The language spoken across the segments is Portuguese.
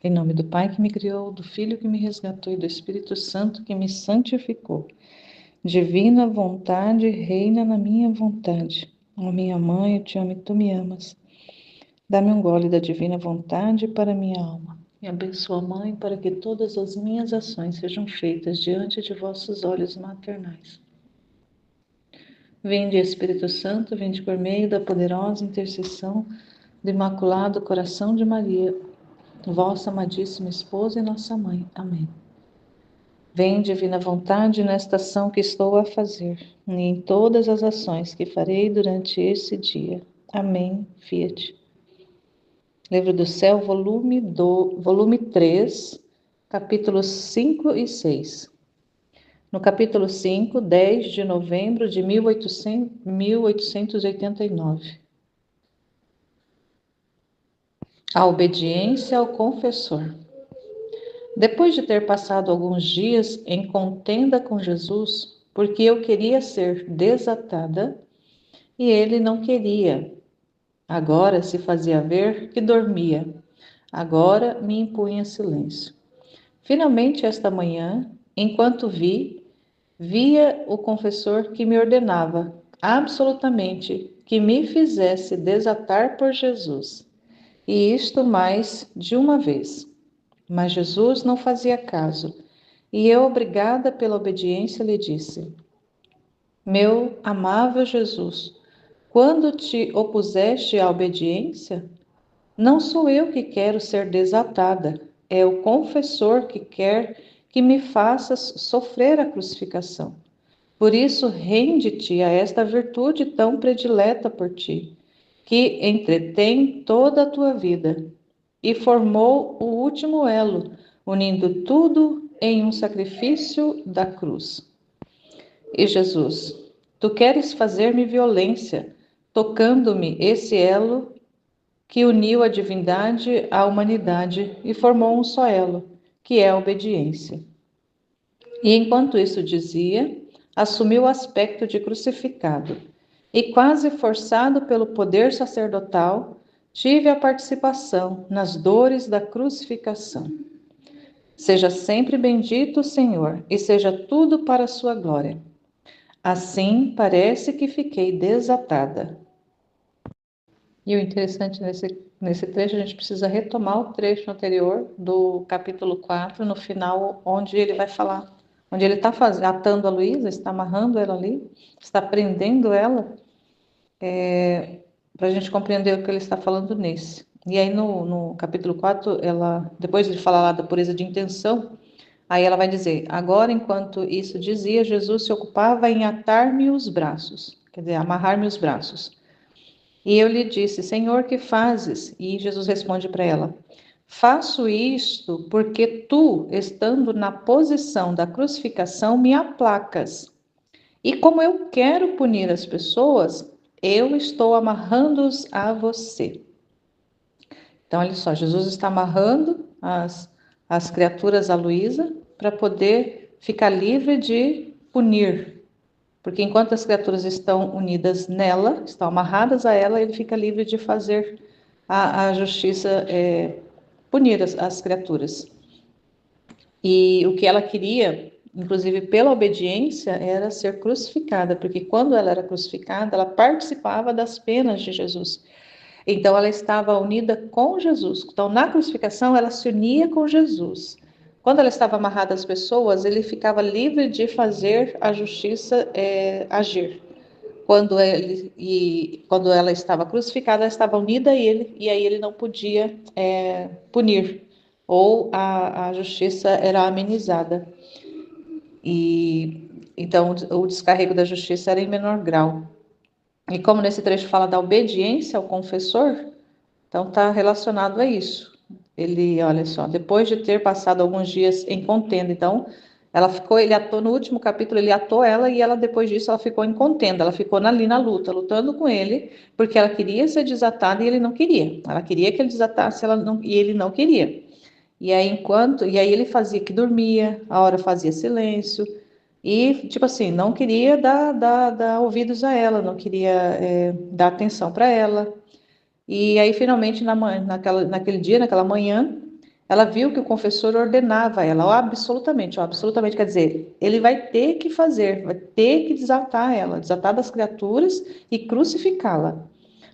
Em nome do Pai que me criou, do Filho que me resgatou e do Espírito Santo que me santificou. Divina vontade, reina na minha vontade. Ó minha mãe, eu te amo e tu me amas. Dá-me um gole da divina vontade para minha alma. Me abençoa, Mãe, para que todas as minhas ações sejam feitas diante de vossos olhos maternais. Vinde, Espírito Santo, vinde por meio da poderosa intercessão do Imaculado Coração de Maria, vossa amadíssima esposa e nossa mãe. Amém. Vem, divina vontade, nesta ação que estou a fazer, e em todas as ações que farei durante esse dia. Amém. Fiat. Livro do Céu, volume 3, capítulos 5 e 6. No capítulo 5, 10 de novembro de 1889. A obediência ao confessor. Depois de ter passado alguns dias em contenda com Jesus, porque eu queria ser desatada e ele não queria. Agora se fazia ver que dormia. Agora me impunha silêncio. Finalmente, esta manhã, enquanto via o confessor que me ordenava absolutamente que me fizesse desatar por Jesus, e isto mais de uma vez. Mas Jesus não fazia caso, e eu, obrigada pela obediência, lhe disse: Meu amável Jesus, quando te opuseste à obediência, não sou eu que quero ser desatada, é o confessor que quer que me faças sofrer a crucificação. Por isso, rende-te a esta virtude tão predileta por ti, que entretém toda a tua vida e formou o último elo, unindo tudo em um sacrifício da cruz. E Jesus, tu queres fazer-me violência, tocando-me esse elo que uniu a divindade à humanidade e formou um só elo, que é a obediência. E enquanto isso dizia, assumiu o aspecto de crucificado, e quase forçado pelo poder sacerdotal, tive a participação nas dores da crucificação. Seja sempre bendito o Senhor, e seja tudo para a sua glória. Assim parece que fiquei desatada. E o interessante nesse trecho, a gente precisa retomar o trecho anterior do capítulo 4, no final, onde ele vai falar, onde ele está atando a Luísa, está amarrando ela ali, está prendendo ela, para a gente compreender o que ele está falando nesse. E aí no capítulo 4, ela, depois de falar lá da pureza de intenção, aí ela vai dizer: agora, enquanto isso dizia, Jesus se ocupava em atar-me os braços, quer dizer, amarrar-me os braços. E eu lhe disse: Senhor, que fazes? E Jesus responde para ela: faço isto porque tu, estando na posição da crucificação, me aplacas. E como eu quero punir as pessoas, eu estou amarrando-os a você. Então, olha só, Jesus está amarrando as criaturas a Luísa para poder ficar livre de punir. Porque enquanto as criaturas estão unidas nela, estão amarradas a ela, ele fica livre de fazer a justiça, punir as criaturas. E o que ela queria, inclusive pela obediência, era ser crucificada, porque quando ela era crucificada, ela participava das penas de Jesus. Então, ela estava unida com Jesus. Então, na crucificação, ela se unia com Jesus. Quando ela estava amarrada às pessoas, ele ficava livre de fazer a justiça agir. Quando ela estava crucificada, ela estava unida a ele, e aí ele não podia punir, ou a justiça era amenizada. E então o descarrego da justiça era em menor grau. E como nesse trecho fala da obediência ao confessor, então está relacionado a isso. Ele, olha só, depois de ter passado alguns dias em contenda, então ele atou no último capítulo, ele atou ela e ela depois disso ela ficou em contenda, ela ficou ali na luta, lutando com ele, porque ela queria ser desatada e ele não queria. Ela queria que ele desatasse, e ele não queria. E aí ele fazia que dormia, a hora fazia silêncio e tipo assim, não queria dar ouvidos a ela, não queria dar atenção para ela. E aí, finalmente, naquele dia, naquela manhã, ela viu que o confessor ordenava ela, ó, absolutamente quer dizer, ele vai ter que fazer, vai ter que desatar ela, desatar das criaturas e crucificá-la.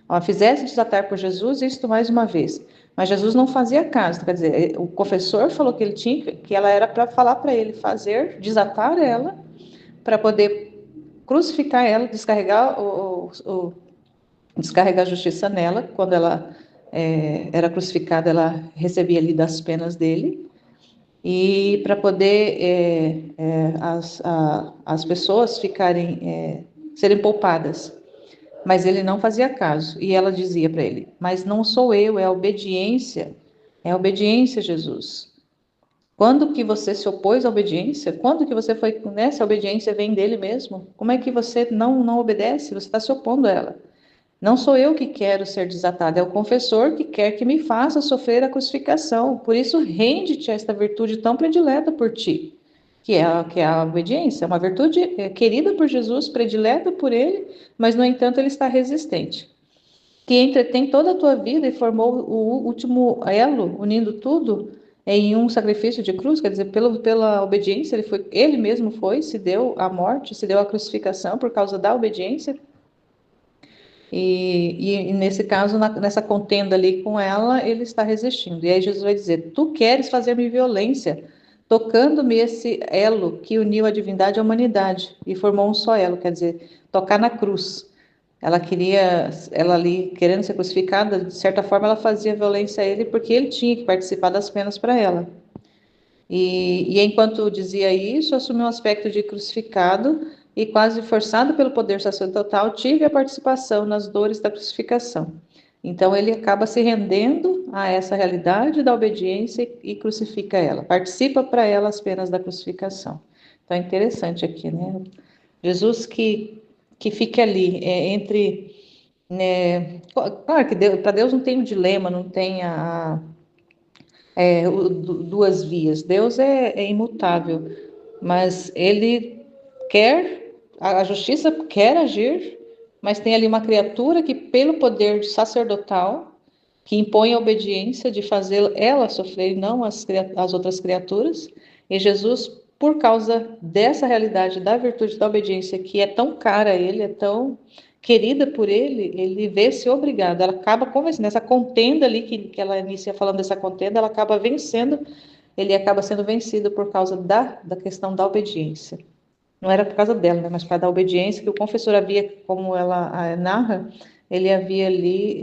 Ó, fizesse desatar por Jesus isto mais uma vez. Mas Jesus não fazia caso, quer dizer, o confessor falou que ele tinha, que ela era para falar para ele fazer, desatar ela, para poder crucificar ela, descarregar descarregar a justiça nela. Quando ela era crucificada, ela recebia ali das penas dele, e para poder as pessoas serem poupadas. Mas ele não fazia caso, e ela dizia para ele: mas não sou eu, é a obediência, Jesus. Quando que você se opôs à obediência? Quando que você foi, né, se a obediência vem dele mesmo? Como é que você não obedece? Você está se opondo a ela. Não sou eu que quero ser desatada, é o confessor que quer que me faça sofrer a crucificação. Por isso, rende-te a esta virtude tão predileta por ti, que é a obediência. É uma virtude querida por Jesus, predileta por ele, mas, no entanto, ele está resistente. Que entretém toda a tua vida e formou o último elo, unindo tudo em um sacrifício de cruz, quer dizer, pela obediência, ele mesmo foi, se deu à morte, se deu à crucificação por causa da obediência. E nesse caso, nessa contenda ali com ela, ele está resistindo. E aí Jesus vai dizer: tu queres fazer-me violência, tocando-me esse elo que uniu a divindade à humanidade e formou um só elo, quer dizer, tocar na cruz. Ela ali querendo ser crucificada, de certa forma ela fazia violência a ele porque ele tinha que participar das penas para ela. E enquanto dizia isso, assumiu um aspecto de crucificado e, quase forçado pelo poder sacerdotal, tive a participação nas dores da crucificação. Então ele acaba se rendendo a essa realidade da obediência e crucifica ela, participa para ela as penas da crucificação. Então é interessante aqui, né? Jesus que fica ali entre, né? Claro que para Deus não tem um dilema, não tem duas vias. Deus é imutável, mas ele quer, a justiça quer agir, mas tem ali uma criatura que, pelo poder sacerdotal, que impõe a obediência de fazer ela sofrer e não as outras criaturas, e Jesus, por causa dessa realidade da virtude da obediência, que é tão cara a ele, é tão querida por ele, ele vê-se obrigado, ela acaba convencendo, essa contenda ali, que ela inicia falando dessa contenda, ela acaba vencendo, ele acaba sendo vencido por causa da questão da obediência. Não era por causa dela, né, mas por causa da obediência que o confessor havia, como ela narra, ele havia ali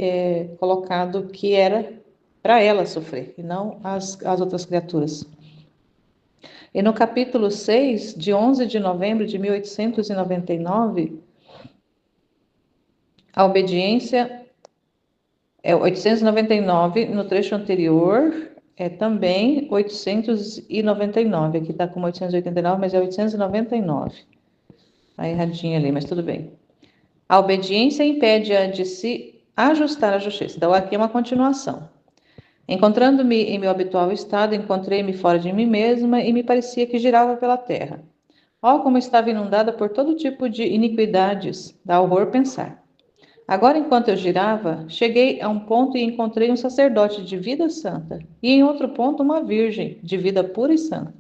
colocado que era para ela sofrer, e não as outras criaturas. E no capítulo 6, de 11 de novembro de 1899, a obediência é 899, no trecho anterior é também 899, aqui está como 889, mas é 899. Está erradinho ali, mas tudo bem. A obediência impede-a de se ajustar à justiça. Então, aqui é uma continuação. Encontrando-me em meu habitual estado, encontrei-me fora de mim mesma e me parecia que girava pela terra. Oh, como estava inundada por todo tipo de iniquidades, dá horror pensar. Agora, enquanto eu girava, cheguei a um ponto e encontrei um sacerdote de vida santa, e em outro ponto uma virgem de vida pura e santa.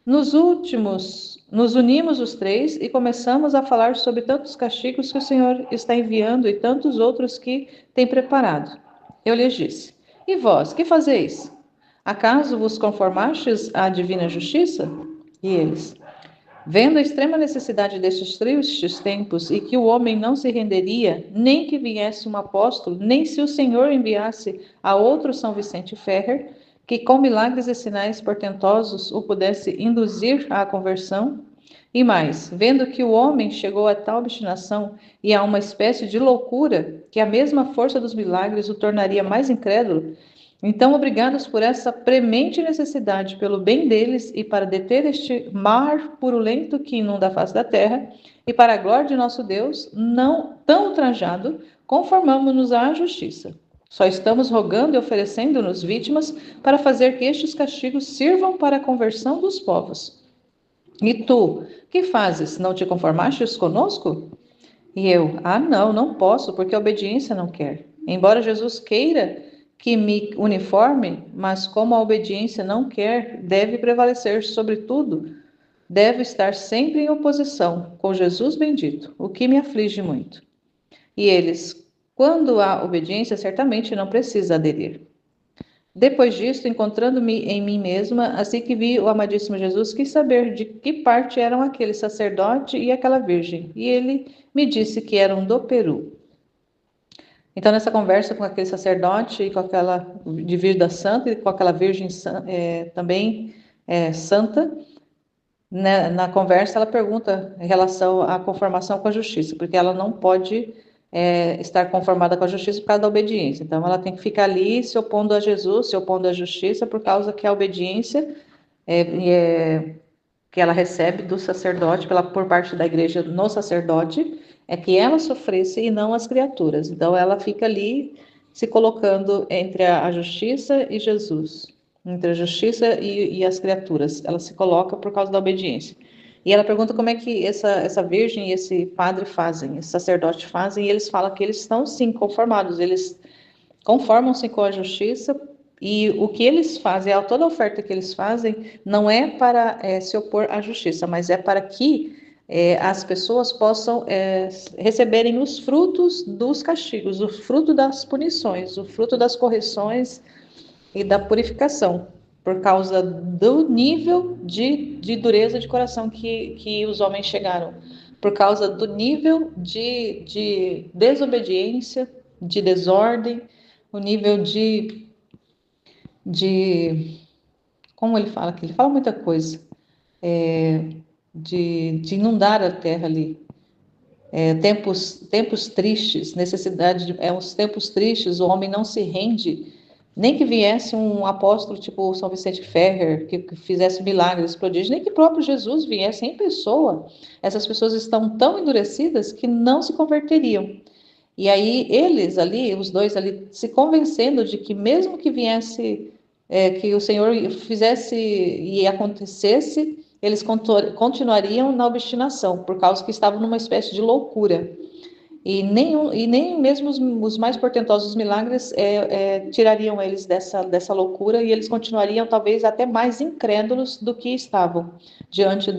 Nos unimos os três e começamos a falar sobre tantos castigos que o Senhor está enviando e tantos outros que tem preparado. Eu lhes disse: e vós, que fazeis? Acaso vos conformastes à divina justiça? E eles: vendo a extrema necessidade destes tristes tempos e que o homem não se renderia, nem que viesse um apóstolo, nem se o Senhor enviasse a outro São Vicente Ferrer, que com milagres e sinais portentosos o pudesse induzir à conversão, e mais, vendo que o homem chegou a tal obstinação e a uma espécie de loucura, que a mesma força dos milagres o tornaria mais incrédulo, então, obrigados por essa premente necessidade pelo bem deles e para deter este mar purulento que inunda a face da terra, e para a glória de nosso Deus, não tão ultrajado, conformamo-nos à justiça. Só estamos rogando e oferecendo-nos vítimas para fazer que estes castigos sirvam para a conversão dos povos. E tu, que fazes? Não te conformastes conosco? E eu, não posso, porque a obediência não quer. Embora Jesus queira que me uniforme, mas como a obediência não quer, deve prevalecer sobre tudo, deve estar sempre em oposição com Jesus bendito, o que me aflige muito. E eles, quando há obediência, certamente não precisa aderir. Depois disto, encontrando-me em mim mesma, assim que vi o amadíssimo Jesus, quis saber de que parte eram aquele sacerdote e aquela virgem. E ele me disse que eram do Peru. Então, nessa conversa com aquele sacerdote e com aquela de vida santa e com aquela virgem também santa, né, na conversa ela pergunta em relação à conformação com a justiça, porque ela não pode estar conformada com a justiça por causa da obediência. Então, ela tem que ficar ali se opondo a Jesus, se opondo à justiça, por causa que a obediência que ela recebe do sacerdote, por parte da igreja no sacerdote, é que ela sofresse e não as criaturas. Então, ela fica ali se colocando entre a justiça e Jesus, entre a justiça e as criaturas. Ela se coloca por causa da obediência. E ela pergunta como é que essa virgem e esse padre fazem, esse sacerdote fazem, e eles falam que eles estão sim conformados, eles conformam-se com a justiça, e o que eles fazem, toda a oferta que eles fazem, não é para se opor à justiça, mas é para que as pessoas possam receberem os frutos dos castigos, o fruto das punições, o fruto das correções e da purificação, por causa do nível de dureza de coração que os homens chegaram, por causa do nível de desobediência, de desordem, o nível de como ele fala aqui? Ele fala muita coisa, de inundar a terra ali. Tempos tristes, necessidade os tempos tristes, o homem não se rende, nem que viesse um apóstolo tipo São Vicente Ferrer, que fizesse milagres, prodígios, nem que próprio Jesus viesse em pessoa, essas pessoas estão tão endurecidas que não se converteriam. E aí eles ali, os dois ali, se convencendo de que mesmo que viesse, que o Senhor fizesse e acontecesse, eles continuariam na obstinação, por causa que estavam numa espécie de loucura. E nem mesmo os mais portentosos milagres tirariam eles dessa loucura, e eles continuariam talvez até mais incrédulos do que estavam diante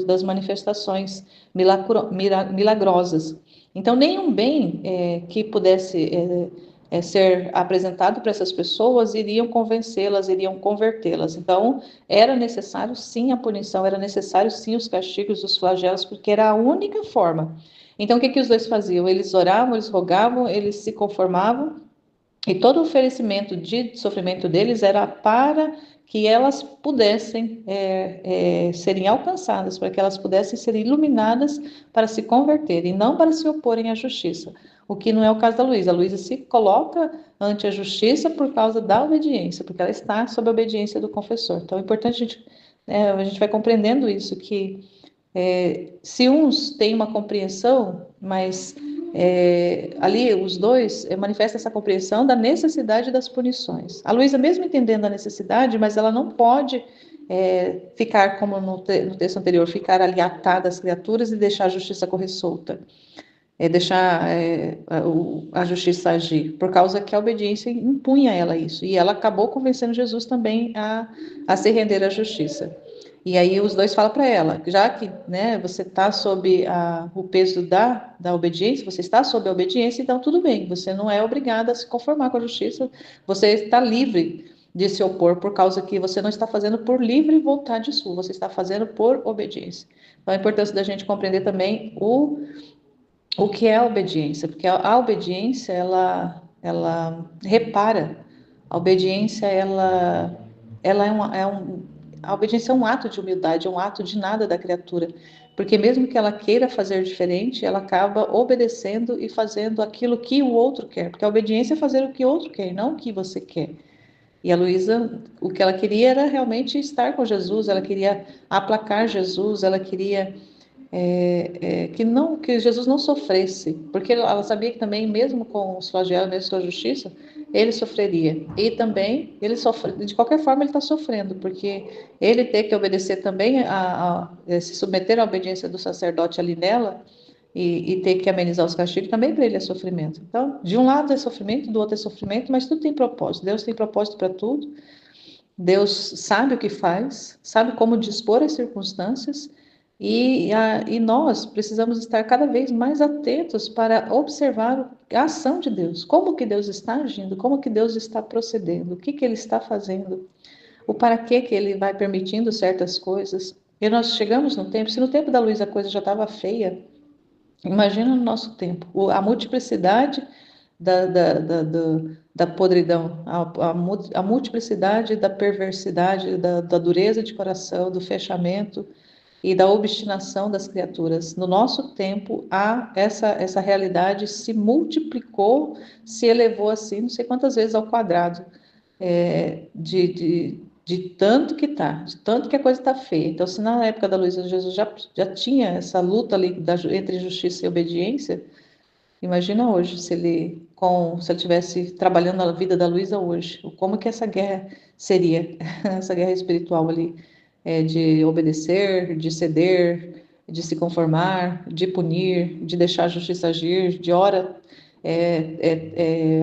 das manifestações milagrosas. Então, nenhum bem que pudesse ser apresentado para essas pessoas iriam convencê-las, iriam convertê-las. Então, era necessário sim a punição, era necessário sim os castigos, os flagelos, porque era a única forma. Então, o que os dois faziam? Eles oravam, eles rogavam, eles se conformavam, e todo o oferecimento de sofrimento deles era para que elas pudessem serem alcançadas, para que elas pudessem ser iluminadas para se converterem, não para se oporem à justiça. O que não é o caso da Luísa. A Luísa se coloca ante a justiça por causa da obediência, porque ela está sob a obediência do confessor. Então, é importante a gente vai compreendendo isso, que se uns têm uma compreensão, mas ali os dois manifestam essa compreensão da necessidade das punições. A Luísa, mesmo entendendo a necessidade, mas ela não pode ficar, como no texto anterior, ficar ali atada às criaturas e deixar a justiça correr solta. Deixar a justiça agir, por causa que a obediência impunha a ela isso, e ela acabou convencendo Jesus também a se render à justiça. E aí os dois falam para ela, já que você está sob o peso da obediência, você está sob a obediência, então tudo bem, você não é obrigada a se conformar com a justiça, você está livre de se opor, por causa que você não está fazendo por livre vontade sua, você está fazendo por obediência. Então a importância da gente compreender também o que é a obediência, porque a obediência ela repara, a obediência ela a obediência é um ato de humildade, é um ato de nada da criatura, porque mesmo que ela queira fazer diferente, ela acaba obedecendo e fazendo aquilo que o outro quer, porque a obediência é fazer o que o outro quer, não o que você quer. E a Luísa, o que ela queria era realmente estar com Jesus, ela queria aplacar Jesus, ela queria que Jesus não sofresse, porque ela sabia que também, mesmo com os flagelos, mesmo com a justiça, ele sofreria. E também, ele sofre, de qualquer forma, ele está sofrendo, porque ele ter que obedecer também, se submeter à obediência do sacerdote ali nela, e ter que amenizar os castigos, também para ele é sofrimento. Então, de um lado é sofrimento, do outro é sofrimento, mas tudo tem propósito. Deus tem propósito para tudo. Deus sabe o que faz, sabe como dispor as circunstâncias, e nós precisamos estar cada vez mais atentos para observar a ação de Deus, como que Deus está agindo, como que Deus está procedendo, o que que Ele está fazendo, o para que Ele vai permitindo certas coisas. E nós chegamos no tempo, se no tempo da luz a coisa já estava feia, imagina no nosso tempo, a multiplicidade da podridão, a multiplicidade da perversidade, da dureza de coração, do fechamento e da obstinação das criaturas. No nosso tempo, essa realidade se multiplicou, se elevou assim, não sei quantas vezes ao quadrado, de tanto que tá, de tanto que a coisa está feia. Então, se na época da Luísa Jesus já tinha essa luta ali entre justiça e obediência, imagina hoje, se ele tivesse trabalhando a vida da Luísa hoje, como que essa guerra seria, essa guerra espiritual ali, de obedecer, de ceder, de se conformar, de punir, de deixar a justiça agir, de hora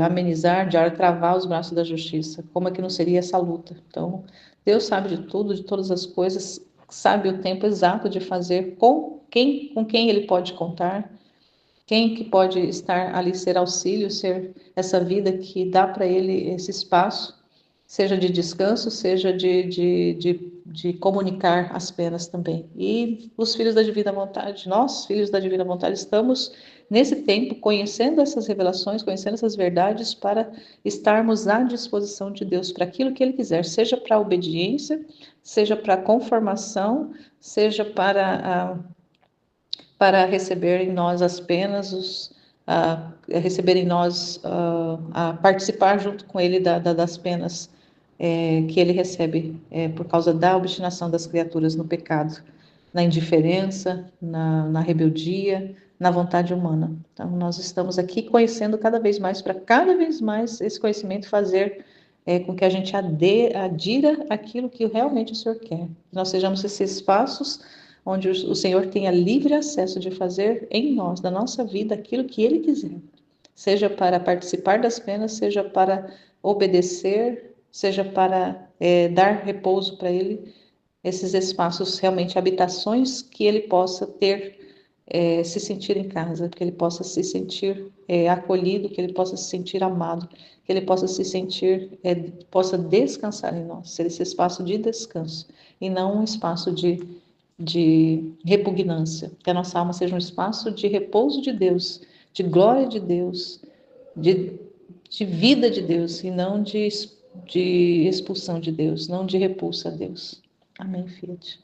amenizar, de hora travar os braços da justiça. Como é que não seria essa luta? Então, Deus sabe de tudo, de todas as coisas, sabe o tempo exato de fazer com quem ele pode contar, quem que pode estar ali, ser auxílio, ser essa vida que dá para ele esse espaço, seja de descanso, seja de comunicar as penas também. E os filhos da divina vontade, nós, filhos da divina vontade, estamos nesse tempo conhecendo essas revelações, conhecendo essas verdades, para estarmos à disposição de Deus para aquilo que Ele quiser, seja para a obediência, seja para a conformação, seja para receber em nós as penas, receber em nós, a participar junto com Ele das penas que Ele recebe por causa da obstinação das criaturas no pecado, na indiferença, na rebeldia, na vontade humana. Então, nós estamos aqui conhecendo cada vez mais, para cada vez mais esse conhecimento fazer com que a gente adira aquilo que realmente o Senhor quer. Que nós sejamos esses espaços onde o Senhor tenha livre acesso de fazer em nós, da nossa vida, aquilo que Ele quiser. Seja para participar das penas, seja para obedecer, seja para dar repouso para Ele, esses espaços realmente, habitações que Ele possa ter, se sentir em casa, que Ele possa se sentir acolhido, que Ele possa se sentir amado, que Ele possa se sentir, possa descansar em nós, ser esse espaço de descanso, e não um espaço de repugnância, que a nossa alma seja um espaço de repouso de Deus, de glória de Deus, de, de vida de Deus, e não de expulsão de Deus, não de repulsa a Deus. Amém, Fiat.